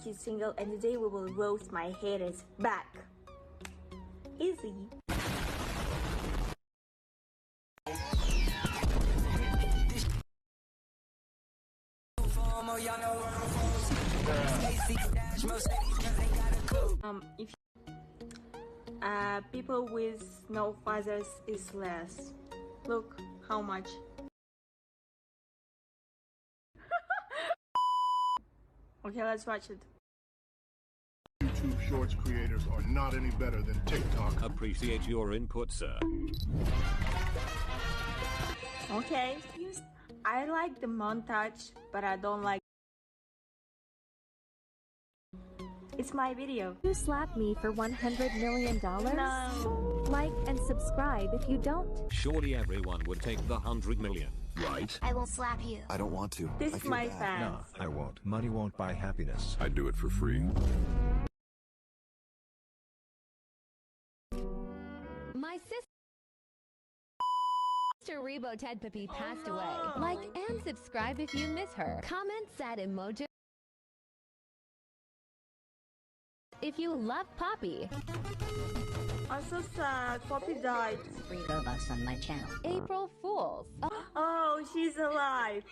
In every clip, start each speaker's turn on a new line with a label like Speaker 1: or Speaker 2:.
Speaker 1: which is single, and today we will roast my haters back. Easy. If people with no fathers is less. Look how much. Okay, let's watch it.
Speaker 2: YouTube Shorts creators are not any better than TikTok.
Speaker 3: Appreciate your input, sir.
Speaker 1: Okay, I like the montage, but I don't like. It's my video.
Speaker 4: You slap me for $100 million?
Speaker 1: No.
Speaker 4: Like and subscribe if you don't.
Speaker 3: Surely everyone would take the 100 million, right?
Speaker 5: I will slap you.
Speaker 6: I don't want to.
Speaker 1: This is my fans.
Speaker 7: No, I won't. Money won't buy happiness.
Speaker 2: I do it for free.
Speaker 8: My sister Rebo Tedpapi passed away. Like and subscribe if you miss her. Comment sad emoji if you love Poppy.
Speaker 1: I'm so sad. Poppy died.
Speaker 5: Free Robux on my channel.
Speaker 8: April Fools.
Speaker 1: Oh, she's alive.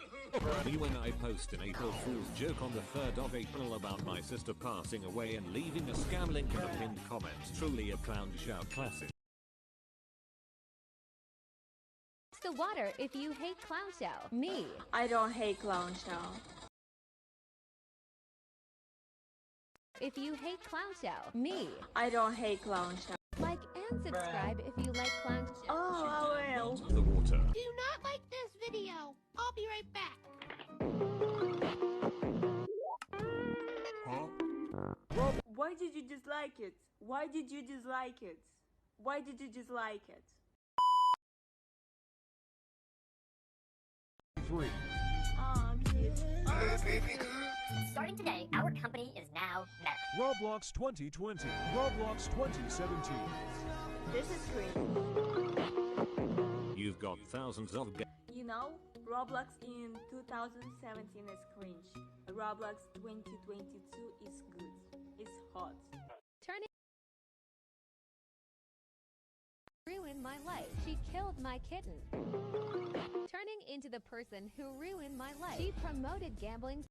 Speaker 3: Me when I post an April Fool's joke on the 3rd of April about my sister passing away and leaving a scam link in the pinned comments. Truly a clown shout classic.
Speaker 8: The water if you hate Clown Show. Me.
Speaker 1: I don't hate Clown Show.
Speaker 8: If you hate Clown Show. Me.
Speaker 1: I don't hate Clown Show.
Speaker 8: Like and subscribe if you like Clown Show.
Speaker 1: Oh, I will.
Speaker 3: The water.
Speaker 9: Do not like this video. I'll be right back.
Speaker 2: Huh?
Speaker 1: Why did you dislike it? Why did you dislike it? Why did you dislike it?
Speaker 2: Free.
Speaker 1: Oh, cute.
Speaker 5: Starting today, our company is now Meta.
Speaker 7: Roblox 2020. Roblox 2017.
Speaker 1: This is great.
Speaker 3: You've got thousands of
Speaker 1: You know, Roblox in 2017 is cringe. Roblox 2022 is good. It's hot.
Speaker 8: Turning ruined my life. She killed my kitten. Turning into the person who ruined my life. She promoted gambling.